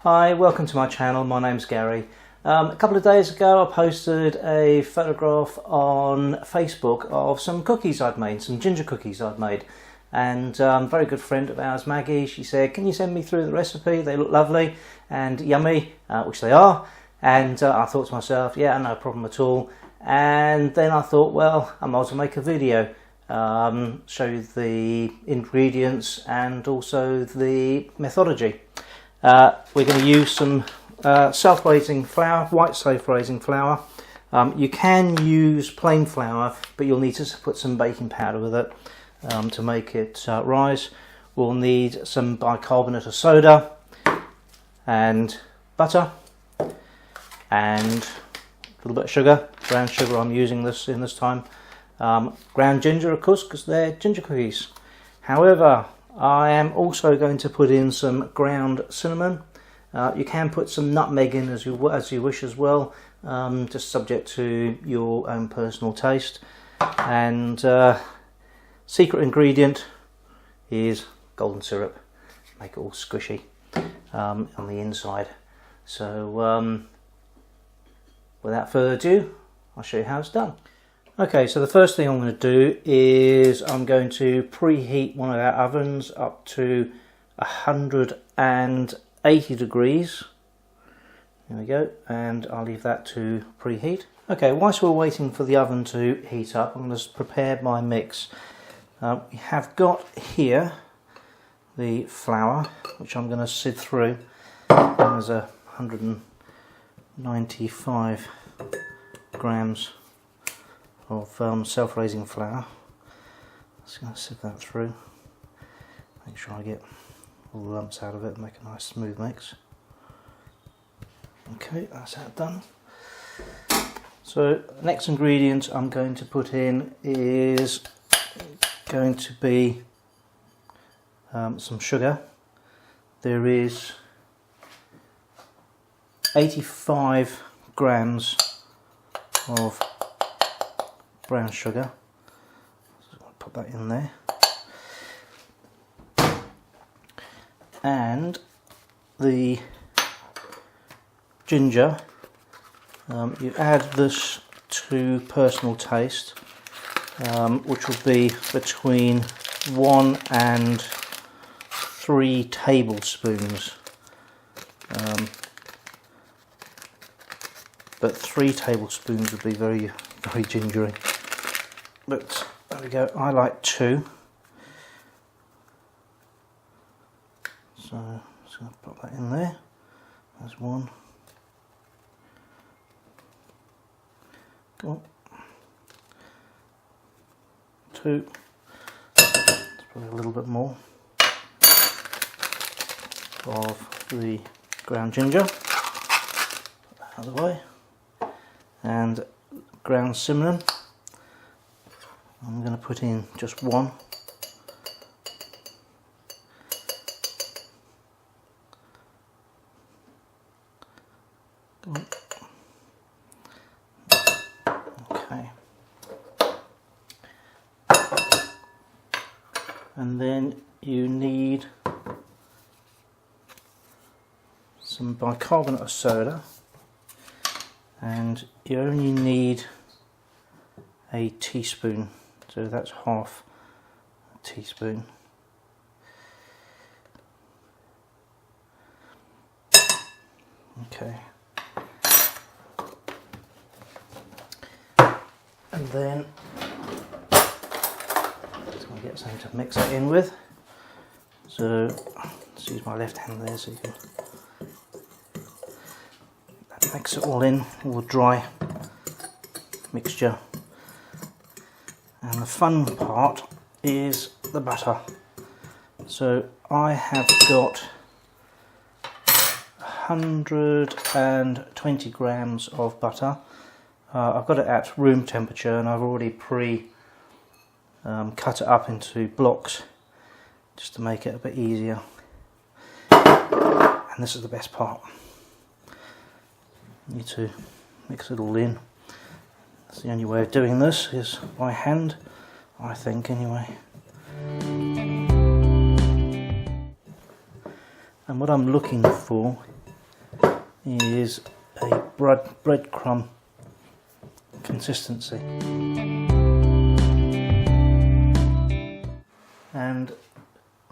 Hi, welcome to my channel. My name's Gary. A couple of days ago I posted a photograph on Facebook of some cookies I'd made, some ginger cookies I'd made, and a very good friend of ours, Maggie, she said, can you send me through the recipe? They look lovely and yummy, which they are, and I thought to myself, yeah, no problem at all. And then I thought, well, I might as well make a video, show you the ingredients and also the methodology. We're going to use some self-raising flour, white self-raising flour. You can use plain flour, but you'll need to put some baking powder with it to make it rise. We'll need some bicarbonate of soda and butter and a little bit of sugar, brown sugar I'm using this in this time. Ground ginger, of course, because they're ginger cookies. However, I am also going to put in some ground cinnamon. You can put some nutmeg in as you wish as well, just subject to your own personal taste. And secret ingredient is golden syrup, make it all squishy on the inside. So without further ado, I'll show you how it's done. Okay, so the first thing I'm going to do is I'm going to preheat one of our ovens up to 180 degrees. There we go, and I'll leave that to preheat. Okay, whilst we're waiting for the oven to heat up, I'm going to prepare my mix. We have got here the flour, which I'm going to sieve through. There's 195 grams of self-raising flour. Just going to sieve that through, make sure I get all the lumps out of it and make a nice smooth mix. Okay, that's that done. So the next ingredient I'm going to put in is going to be some sugar. There is 85 grams of brown sugar, so I'll put that in there, and the ginger, you add this to personal taste, which will be between 1 and 3 tablespoons, but 3 tablespoons would be very gingery. But there we go, I like 2. So I'm just going to put that in there. There's 1. Go on. 2. Let's put a little bit more of the ground ginger. Put that out of the way. And ground cinnamon. I'm going to put in just 1. Okay. And then you need some bicarbonate of soda, and you only need a teaspoon. So that's half a teaspoon. Okay. And then just going to get something to mix that in with. So let's use my left hand there so you can mix it all in, all the dry mixture. And the fun part is the butter. So I have got 120 grams of butter. I've got it at room temperature, and I've already cut it up into blocks just to make it a bit easier. And this is the best part. You need to mix it all in. That's the only way of doing this, is by hand, I think anyway. And what I'm looking for is a breadcrumb consistency. And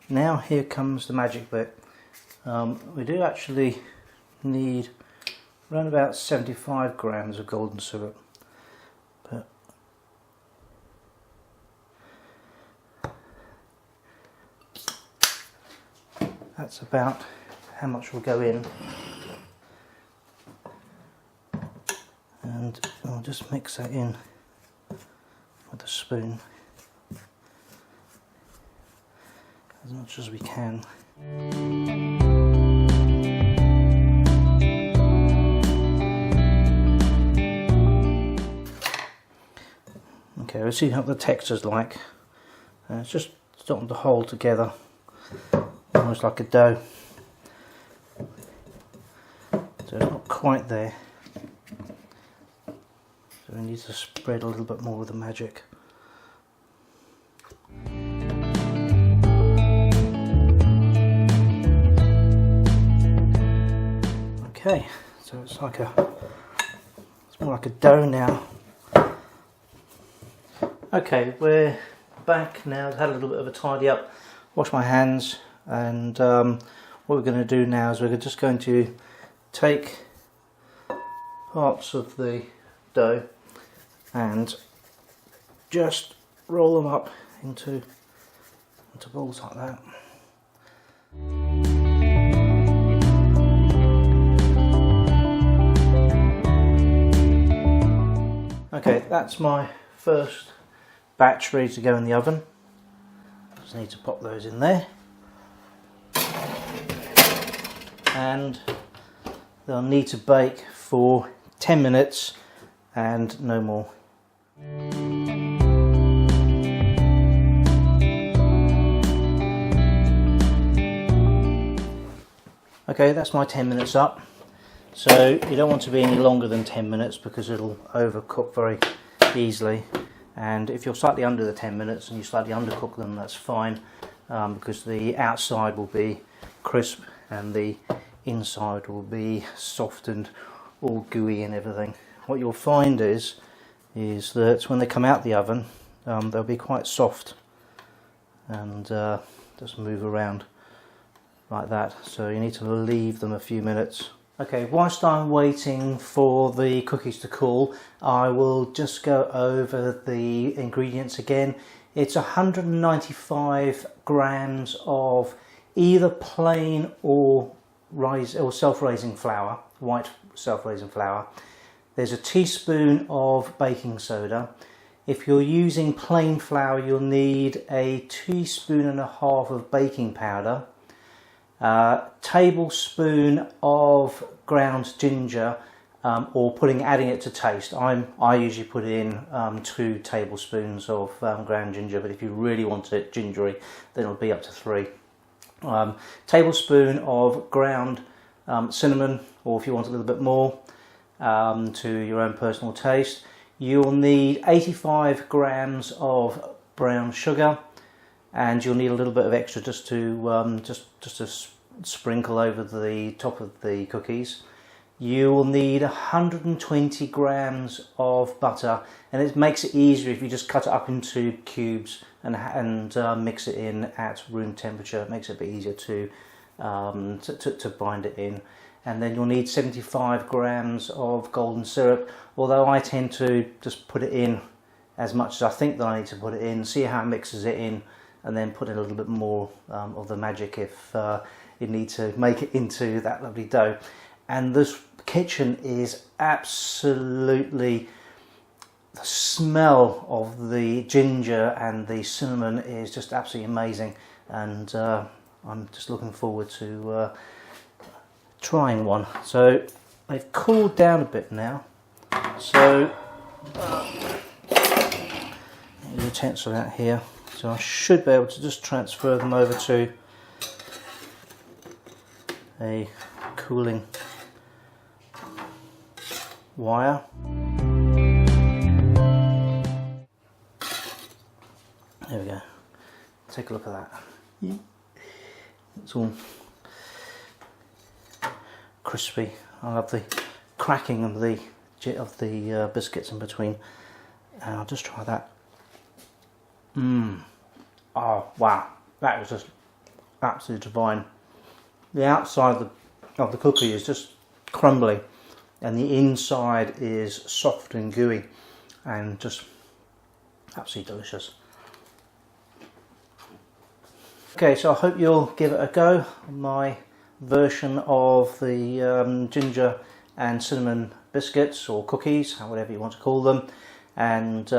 now here comes the magic bit. We do actually need around about 75 grams of golden syrup, but that's about how much will go in. And I'll just mix that in with a spoon as much as we can. Okay, we'll see how the texture's like. It's just starting to hold together, almost like a dough. So it's not quite there. So we need to spread a little bit more of the magic. Okay, so it's more like a dough now. Okay, we're back now. I've had a little bit of a tidy up, wash my hands, and what we're going to do now is we're just going to take parts of the dough and just roll them up into balls like that. Okay, that's my first batch ready to go in the oven. Just need to pop those in there, and they'll need to bake for 10 minutes and no more. Okay, that's my 10 minutes up. So you don't want to be any longer than 10 minutes because it'll overcook very easily. And if you're slightly under the 10 minutes and you slightly undercook them, that's fine, because the outside will be crisp and the inside will be soft and all gooey and everything. What you'll find is that when they come out the oven, they'll be quite soft and just move around like that. So you need to leave them a few minutes. Okay, whilst I'm waiting for the cookies to cool, I will just go over the ingredients again. It's 195 grams of either plain or self-raising flour, white self-raising flour. There's a teaspoon of baking soda. If you're using plain flour, you'll need a teaspoon and a half of baking powder. Tablespoon of ground ginger, or adding it to taste. I usually put in 2 tablespoons of ground ginger, but if you really want it gingery, then it'll be up to 3. Tablespoon of ground cinnamon, or if you want a little bit more, to your own personal taste. You'll need 85 grams of brown sugar, and you'll need a little bit of extra just to sprinkle over the top of the cookies. You will need 120 grams of butter, and it makes it easier if you just cut it up into cubes and mix it in at room temperature. It makes it a bit easier to bind it in. And then you'll need 75 grams of golden syrup, although I tend to just put it in as much as I think that I need to put it in, see how it mixes it in, and then put in a little bit more of the magic if you need to make it into that lovely dough. And this kitchen is absolutely, the smell of the ginger and the cinnamon is just absolutely amazing, and I'm just looking forward to trying one. So they've cooled down a bit now, so the utensil out here, so I should be able to just transfer them over to a cooling wire. There we go. Take a look at that. It's all crispy I love the cracking of the biscuits in between. And I'll just try that. Oh wow, that is just absolutely divine. The outside of the cookie is just crumbly, and the inside is soft and gooey, and just absolutely delicious. Okay, so I hope you'll give it a go. My version of the ginger and cinnamon biscuits or cookies, whatever you want to call them, and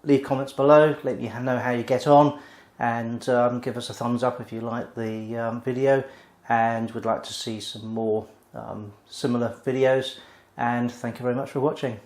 leave comments below, let me know how you get on, and give us a thumbs up if you like the video and would like to see some more similar videos. And thank you very much for watching.